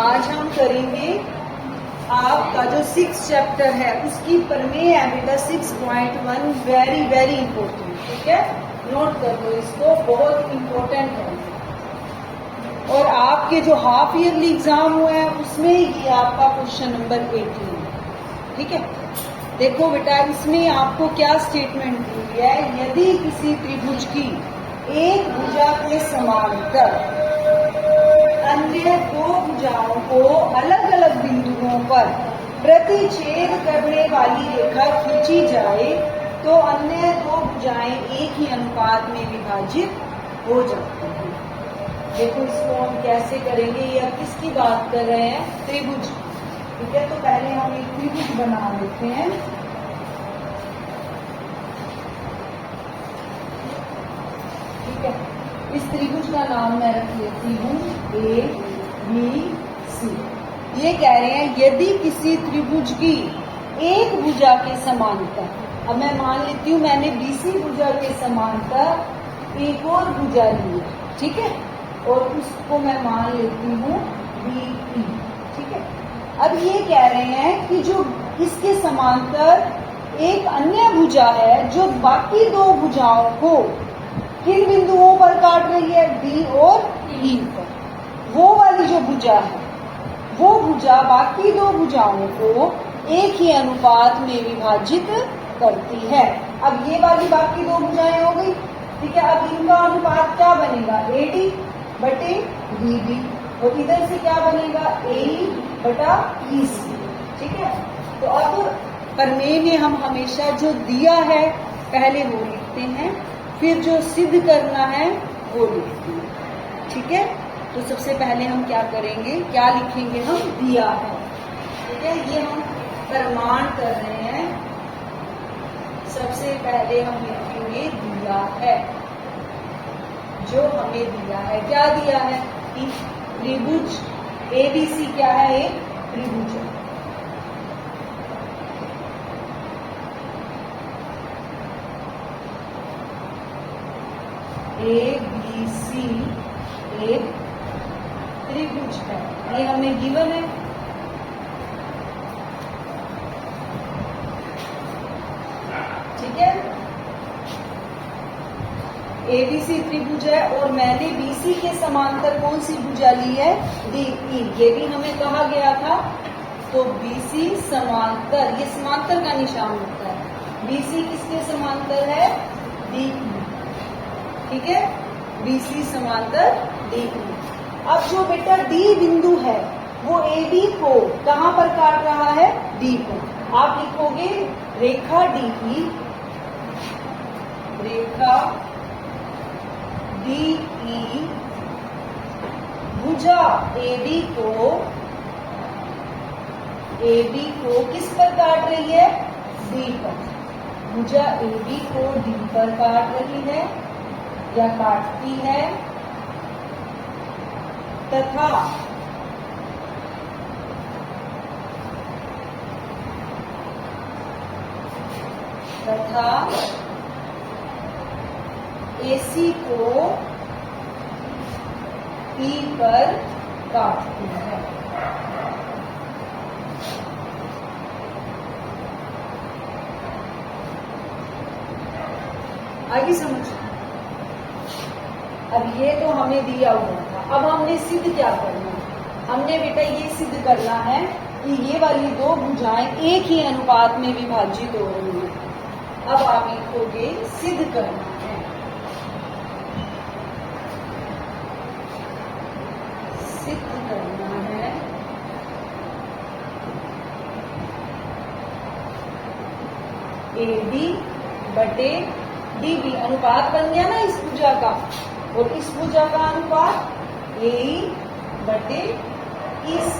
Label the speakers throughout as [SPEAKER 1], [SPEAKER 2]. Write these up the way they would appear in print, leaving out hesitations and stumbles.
[SPEAKER 1] आज हम करेंगे आपका जो 6 चैप्टर है उसकी प्रमेय है बेटा 6.1 वेरी वेरी इंपॉर्टेंट। ठीक है, नोट कर लो इसको, बहुत इंपॉर्टेंट है। और आपके जो हाफ ईयरली एग्जाम हुए हैं उसमें ये आपका क्वेश्चन नंबर 18 है। ठीक है, देखो बेटा इसमें आपको क्या स्टेटमेंट दी है। यदि किसी त्रिभुज की एक भुजा के समांतर अन्य दो भुजाओं को अलग अलग बिंदुओं पर प्रतिच्छेद करने वाली रेखा खींची जाए तो अन्य दो भुजाएं एक ही अनुपात में विभाजित हो जाती हैं। देखो इसको हम कैसे करेंगे, ये अब किसकी बात कर रहे हैं, त्रिभुज। ठीक है, तो पहले हम एक त्रिभुज बना लेते हैं। ठीक है, इस त्रिभुज का नाम मैं रख लेती हूँ ए बी सी। ये कह रहे हैं यदि किसी त्रिभुज की एक भुजा के समांतर, अब मैं मान लेती हूँ मैंने बीसी भुजा के समांतर एक और भुजा ली है। ठीक है, और उसको मैं मान लेती हूँ BE। ठीक है, अब ये कह रहे हैं कि जो इसके समांतर एक अन्य भुजा है जो बाकी दो भुजाओं को किन बिंदुओं पर काट रही है, D और E पर, वो वाली जो भुजा है वो भुजा बाकी दो भुजाओं को एक ही अनुपात में विभाजित करती है। अब ये वाली बाकी दो भुजाएं हो गई। ठीक है, अब इनका अनुपात क्या बनेगा, AD बटे BB, और इधर से क्या बनेगा, AE बटा EC। ठीक है, तो अब प्रमेय में हम हमेशा जो दिया है पहले वो लिखते हैं, फिर जो सिद्ध करना है वो लिखते हैं। ठीक है, तो सबसे पहले हम क्या करेंगे, क्या लिखेंगे, हम दिया है। ठीक है, ये हम प्रमाण कर रहे हैं। सबसे पहले हम लिखेंगे दिया है, जो हमें दिया है। क्या दिया है कि त्रिभुज ABC क्या है, एक त्रिभुज है। ABC एक त्रिभुज है, ये हमें गिवन है। ठीक है, ABC त्रिभुज है और मैंने BC के समांतर कौन सी भुजा ली है, DE। ये भी हमें कहा गया था। तो BC समांतर, ये समांतर का निशान होता है। BC किसके समांतर है, DE। ठीक है, BC समांतर DE। अब जो बेटा D बिंदु है वो AB को कहां पर काट रहा है, D को। आप लिखोगे रेखा DE, रेखा DE भुजा AB को किस पर काट रही है, D पर। भुजा AB को D पर काट रही है या काटती है, तथा AC को E पर काटती है। आगे समझ। अब ये तो हमें दिया हुआ था, अब हमने सिद्ध क्या करना है, हमने बेटा ये सिद्ध करना है कि ये वाली दो भुजाएं एक ही अनुपात में विभाजित हो रही हैं। अब आप लिखोगे सिद्ध करना है, सिद्ध करना है AB बटे DB। अनुपात बन गया ना इस भुजा का, और इस भुजा का अनुपात AE बटे EC।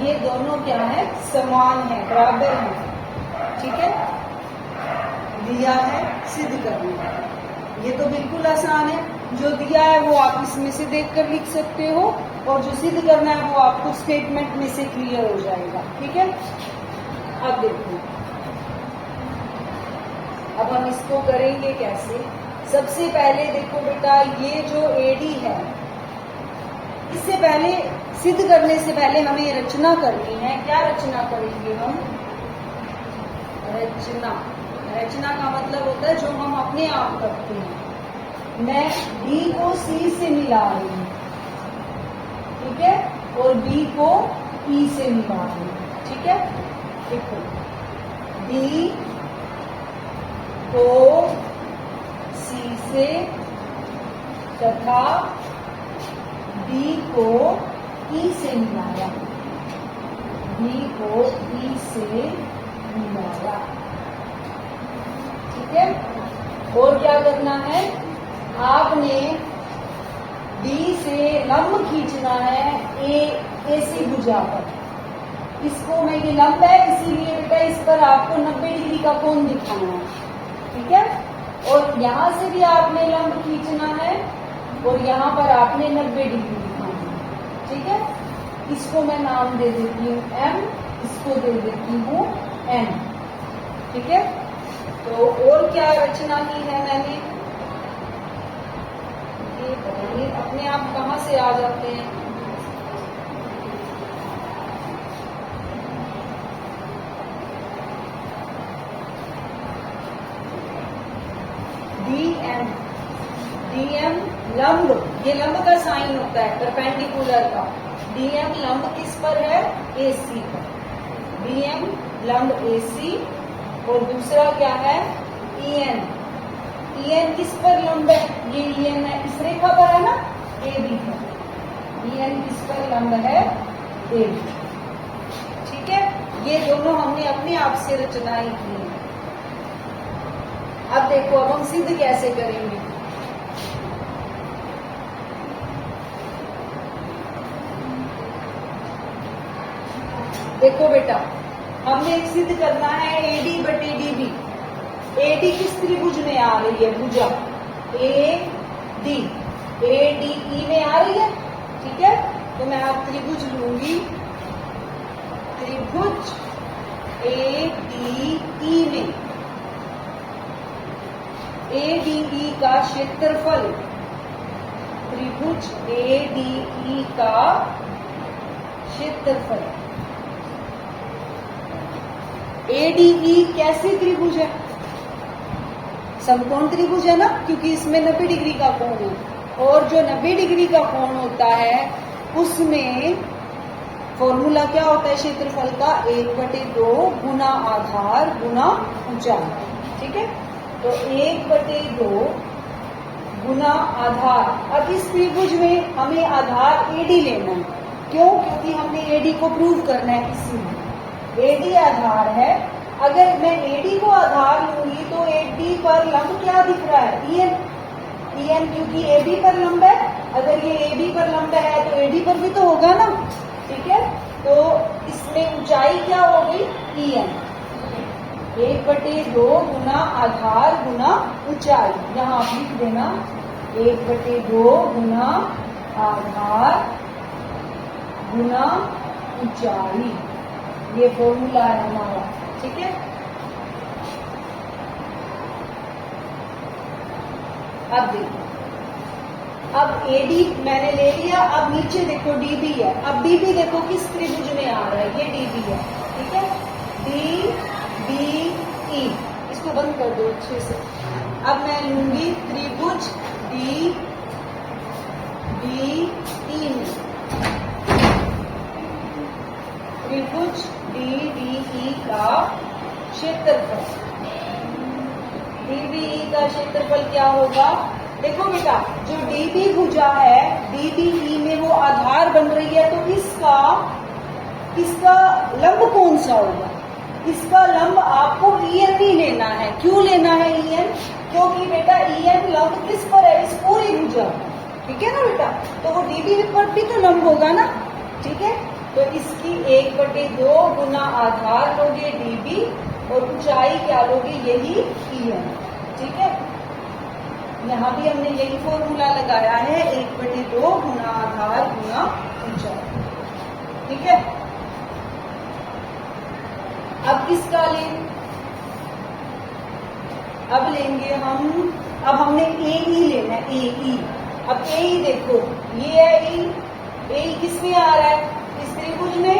[SPEAKER 1] ये दोनों क्या है, समान है, बराबर है। ठीक है, दिया है, सिद्ध करना है। ये तो बिल्कुल आसान है, जो दिया है वो आप इसमें से देखकर लिख सकते हो, और जो सिद्ध करना है वो आपको स्टेटमेंट में से क्लियर हो जाएगा। ठीक है, अब देखो, अब हम इसको करेंगे कैसे। सबसे पहले देखो बेटा, ये जो AD है इससे पहले सिद्ध करने से पहले हमें रचना करनी है। क्या रचना करेंगे हम? रचना। रचना का मतलब होता है जो हम अपने आप करते हैं। मैं डी को सी से मिला रही हूँ, ठीक है, और बी को ई से मिला रही हूँ, ठीक है। देखो, डी को सी से तथा बी को ई से मिलाया, बी को ई से मिलाया, ठीक है। और क्या करना है? आपने डी से लंब खींचना है ए सी भुजा पर। इसको मैं, ये लंब है इसीलिए बेटा इस पर आपको 90 डिग्री का कोण दिखाना है, ठीक है। और यहां से भी आपने लंब खींचना है और यहाँ पर आपने 90 डिग्री दिखाना है, ठीक है। इसको मैं नाम दे देती हूँ M, इसको दे देती हूँ N, ठीक है। तो और क्या रचना की है मैंने? ये अपने आप कहाँ से आ जाते हैं? DM लंब, ये लंब का साइन होता है परपेंडिकुलर का। DM लंब किस पर है? AC पर। DM लंब AC। और दूसरा क्या है? EN। EN किस पर लंब है? ये EN है, इस रेखा पर है ना, AB पर। EN किस पर लंब है? AB, ठीक है। ये दोनों हमने अपने आप से रचनाएं की है। अब देखो, अब हम सिद्ध कैसे करेंगे? देखो बेटा, हमने एक सिद्ध करना है AD बटे DB। AD किस त्रिभुज में आ रही है? भुजा AD, ADE में आ रही है, ठीक है। तो मैं आप त्रिभुज लूंगी, त्रिभुज ADE में ADE का क्षेत्रफल, त्रिभुज ADE का क्षेत्रफल। ADE कैसे त्रिभुज है? समकोण त्रिभुज है ना, क्योंकि इसमें 90 डिग्री का कोण है। और जो 90 डिग्री का कोण होता है उसमें फॉर्मूला क्या होता है क्षेत्रफल का? 1/2 गुना आधार गुना ऊंचाई, ठीक है। तो 1/2 गुना आधार। अब इस त्रिभुज में हमें आधार AD लेना है। क्यों? क्योंकि हमने AD को प्रूव करना है, इसलिए AD आधार है। अगर मैं AD को आधार लूंगी तो AD पर लंब क्या दिख रहा है? EN। EN क्योंकि AB पर लंब है। अगर ये AB पर लंब है तो AD पर भी तो होगा ना, ठीक है। तो इसमें ऊंचाई क्या हो गई? EN। 1/2 गुना आधार गुना ऊंचाई, यहाँ आप लिख देना 1/2 गुना आधार गुना ऊंचाई। ये फॉर्मूला है हमारा, ठीक है। अब देखो, अब AD मैंने ले लिया। अब नीचे देखो DB है। अब DB देखो किस त्रिभुज में आ रहा है? ये DB है, ठीक है। DBE, इसको बंद कर दो अच्छे से। अब मैं लूंगी त्रिभुज DBE में, त्रिभुज DBE का क्षेत्रफल। DBE का क्षेत्रफल क्या होगा? देखो बेटा, जो DB भुजा है DBE में वो आधार बन रही है, तो इसका लंब कौन सा होगा? इसका लंब आपको EN ही लेना है। क्यों लेना है EN? क्योंकि बेटा EN लंब किस पर है? इस पूरी भुजा, ठीक है ना बेटा। तो वो DB पर भी तो लंब होगा ना, ठीक है। तो इसकी 1/2 गुना आधार लोगे DB और ऊंचाई क्या लोगे? यही EN, ठीक है। यहाँ भी हमने यही फॉर्मूला लगाया है, 1/2 गुना आधार गुना ऊंचाई, ठीक है। अब किसका लें? अब लेंगे हम, अब हमने AE लेना है, AE। अब AE देखो, ये है E, ए किस में आ रहा है? इस त्रिभुज में,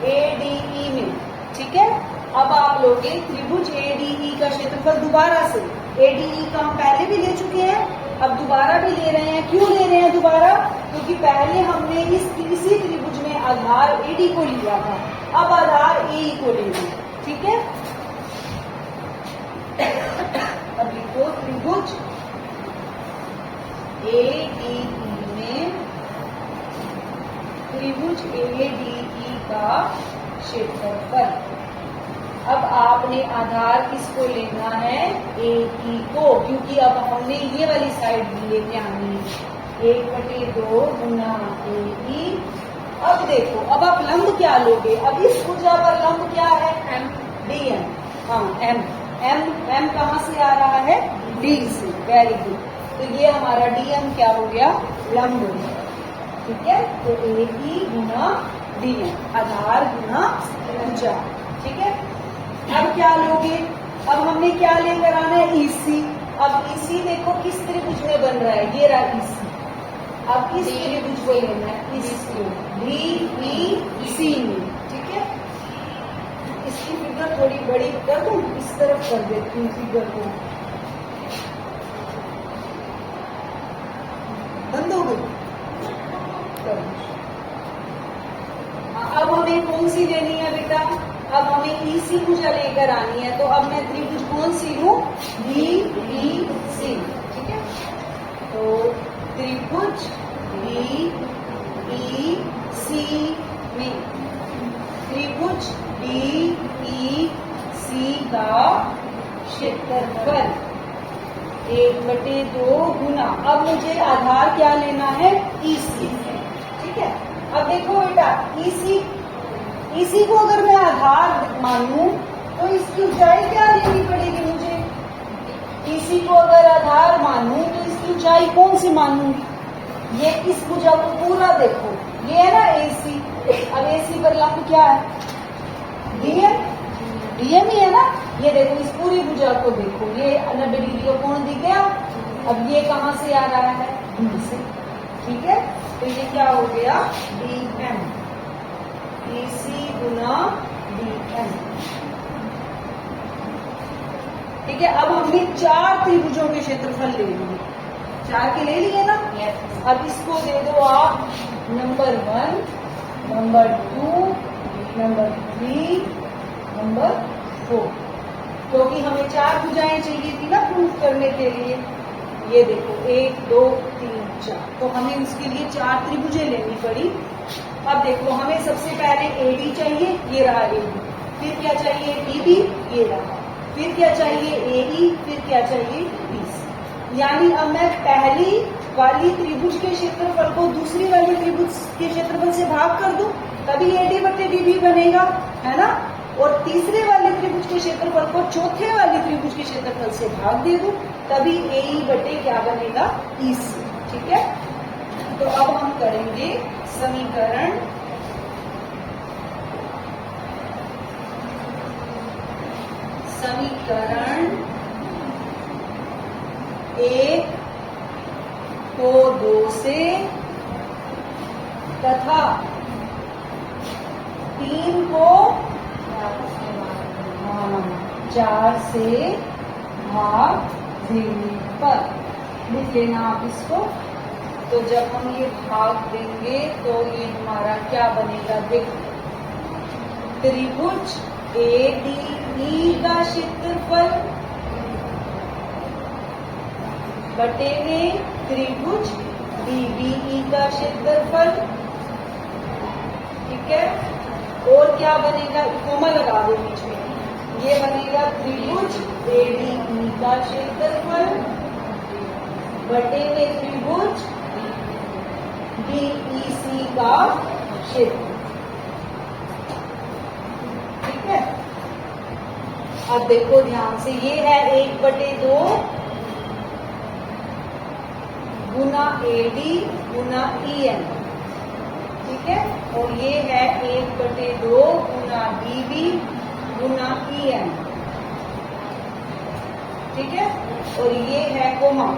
[SPEAKER 1] ADE में। ठीक है, अब आप लोगे त्रिभुज ADE का क्षेत्रफल दोबारा से। ADE का हम पहले भी ले चुके हैं, अब दोबारा भी ले रहे हैं। क्यों ले रहे हैं दोबारा? क्योंकि पहले हमने इसी त्रिभुज में आधार AD को लिया था, अब आधार AE को ले लिया। ठीक है, अब लिखो त्रिभुज ADE में त्रिभुज ADE का क्षेत्रफल। अब आपने आधार किसको लेना है? AE को, क्योंकि अब हमने ये वाली साइड भी लेके आनी है। 1/2 गुना AE। अब देखो, अब आप लंब क्या लोगे? अब इस भुजा पर लंब क्या है? DM। हाँ, M कहाँ से आ रहा है? D से। Very good. तो ये हमारा DM क्या हो गया? लंब हो गया। ठीक है, तो AE गुना DM, आधार गुना भुजा। ठीक है, अब क्या लोगे? अब हमने क्या लेकर आना है? EC। अब EC देखो किस त्रिभुज में बन रहा है? ये रहा EC। अब किस त्रिभुज को लेना है? इसको, DEC में। ठीक है, इसकी फिगर थोड़ी बड़ी कर दूं, इस तरफ कर देती हूँ फिगर को। बंद हो गई। अब हमें कौन सी लेनी है बेटा? अब हमें EC भुजा लेकर आनी है, तो अब मैं त्रिभुज कौन सी लूं? DEC। ठीक है, तो त्रिभुज DEC में त्रिभुज DEC का क्षेत्रफल 1/2 गुना, अब मुझे आधार क्या लेना है? EC। ठीक है, अब देखो बेटा, EC को अगर मैं आधार मानूं तो इसकी ऊंचाई क्या लेनी पड़ेगी मुझे? EC को अगर आधार मानूं तो इसकी ऊंचाई कौन सी मानूंगी? ये इस भुजा को पूरा देखो, ये है ना AC। अब AC पर लंब क्या है? DM ही है ना। ये देखो, इस पूरी भुजा को देखो, ये 90 डिग्री का कोण दिख गया। अब ये कहाँ से आ रहा है? D से। ठीक है, तो ये क्या हो गया? DM, EC गुना DM। ठीक है, अब हमने 4 त्रिभुजों के क्षेत्रफल ले लिए। 4 के ले लिए ना? अब इसको दे दो आप नंबर 1, नंबर 2, नंबर 3, नंबर 4, क्योंकि हमें 4 भुजाएं चाहिए थी ना प्रूफ करने के लिए। ये देखो 1, 2, 3, 4, तो हमें उसके लिए 4 त्रिभुजें लेनी पड़ी। अब देखो, हमें सबसे पहले AD चाहिए, ये रहा AD। फिर क्या चाहिए? DB, ये रहा। फिर क्या चाहिए? AE। फिर क्या चाहिए? BC। यानी अब मैं पहली वाली त्रिभुज के क्षेत्रफल को दूसरी वाली त्रिभुज के क्षेत्रफल से भाग कर दूं, तभी AD/DB बनेगा, है ना। और तीसरे वाले त्रिभुज के क्षेत्रफल को चौथे वाले त्रिभुज के क्षेत्रफल से भाग दे दूं, तभी AE/ क्या बनेगा? EC। ठीक है, तो अब हम करेंगे समीकरण समीकरण 1 को 2 से तथा 3 को 4 से भाग देने पर लिख लेना आप इसको। तो जब हम ये भाग देंगे तो ये हमारा क्या बनेगा? देखो, त्रिभुज ADE का क्षेत्रफल बटेगे त्रिभुज DBE का क्षेत्रफल। ठीक है, और क्या बनेगा? कोमा लगा दो बीच में। ये बनेगा त्रिभुज ADE का क्षेत्रफल बटेगे त्रिभुज DEC का क्षेत्र। ठीक है, अब देखो ध्यान से, ये है 1/2 गुना AD गुना EM। ठीक है, और ये है 1/2 गुना DB गुना EM। ठीक है, और ये है कोमा,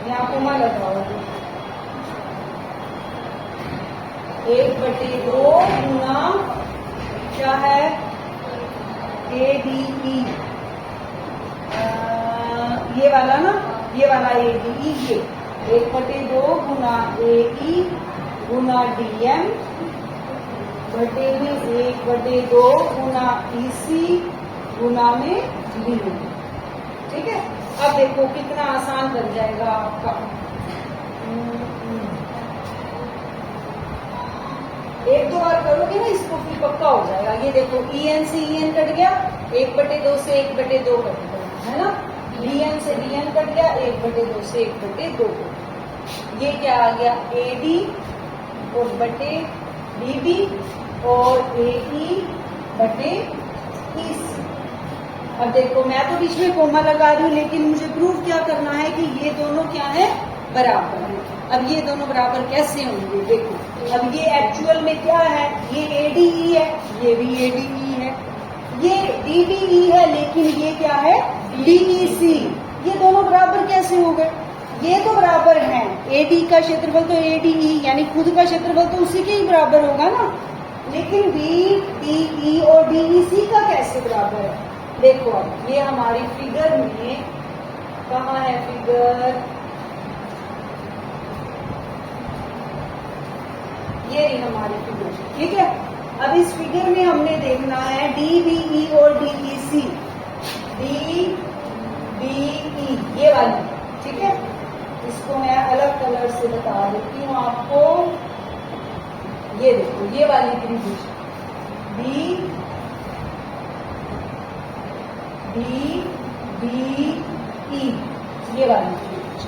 [SPEAKER 1] यहाँ कोमा लगाओ। 1/2 गुना क्या है ADE, ये वाला ना, ये वाला ADE, ये 1/2 गुना AE गुना DM बटे में 1/2 गुना EC गुना में DE। ठीक है, अब देखो कितना आसान बन जाएगा आपका। एक दो बार करोगे ना इसको फिर पक्का हो जाएगा। ये देखो EN से EN कट गया, 1/2 से 1/2 कट गया, है ना। DN से DN कट गया, 1/2 से 1/2 कट गया। ये क्या आ गया AD और बटे DB और AE बटे EC। अब देखो मैं तो बीच में कोमा लगा रही हूँ, लेकिन मुझे प्रूव क्या करना है कि ये दोनों क्या है, बराबर है। अब ये दोनों बराबर कैसे होंगे, देखो अब ये एक्चुअल में क्या है, ये ADE है, ये भी ADE है, ये DBE है, लेकिन ये क्या है DEC। ये दोनों बराबर कैसे हो गए, ये तो बराबर हैं। AD का क्षेत्रफल तो ADE यानी खुद का क्षेत्रफल तो उसी के ही बराबर होगा ना, लेकिन DE और DEC का कैसे बराबर है। देखो अब ये हमारी फिगर में कहाँ है, फिगर ये रही हमारी फिगर। ठीक है, अब इस फिगर में हमने देखना है DBE और DEC, DBE ये वाली। ठीक है, इसको मैं अलग कलर से बता देती हूँ आपको। ये देखो ये वाली त्रिभुज DBE ये वाली त्रिभुज।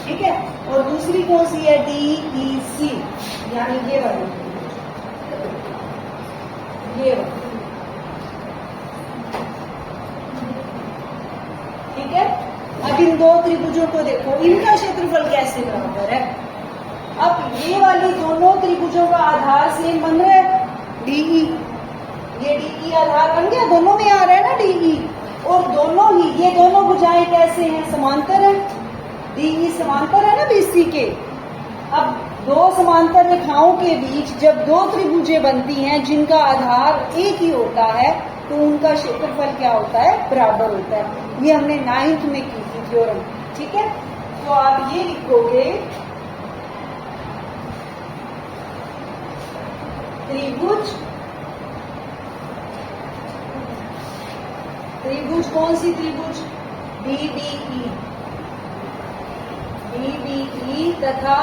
[SPEAKER 1] ठीक है, और दूसरी कौन सी है DEC यानी ये वाली, ये वाली। ठीक है, अब इन दो त्रिभुजों को देखो, इनका क्षेत्रफल कैसे बराबर है। अब ये वाली दोनों त्रिभुजों का आधार सेम बन रहा है DE, ये DE आधार बन गया, दोनों में आ रहा है ना DE, और दोनों ही ये दोनों भुजाएं कैसे हैं, समांतर है। DE समांतर है ना BC के। अब दो समांतर रेखाओं के बीच जब दो त्रिभुजें बनती हैं जिनका आधार एक ही होता है तो उनका क्षेत्रफल क्या होता है, बराबर होता है। ये हमने 9th में की थी थ्योरम। ठीक है, तो आप ये लिखोगे त्रिभुज कौन सी त्रिभुज, DBE तथा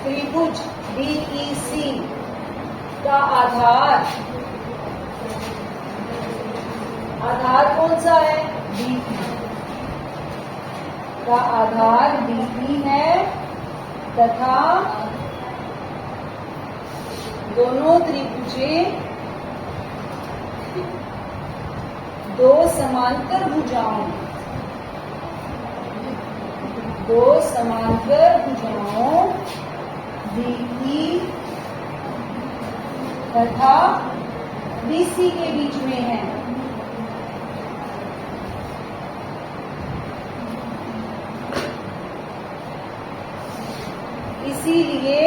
[SPEAKER 1] त्रिभुज DEC का आधार कौन सा है, DE का आधार DE है तथा दोनों त्रिभुजें दो समांतर भुजाओं DE तथा BC के बीच में है। इसीलिए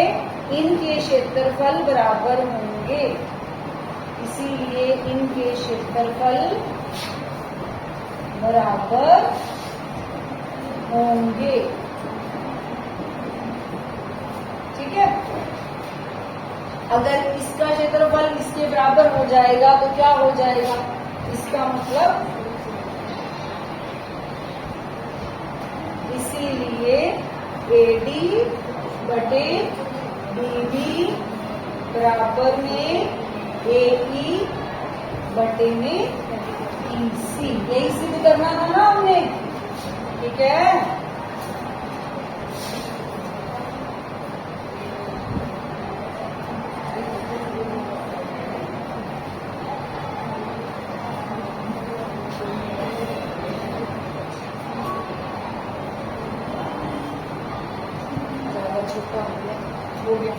[SPEAKER 1] इनके क्षेत्रफल बराबर होंगे, इसीलिए इनके क्षेत्रफल बराबर होंगे। ठीक है, अगर इसका क्षेत्रफल इसके बराबर हो जाएगा तो क्या हो जाएगा, इसका मतलब इसीलिए AD बटे DB बराबर में AE बटे में EC। यही सिद्ध करना था ना हमने। ठीक है, छोटा हो गया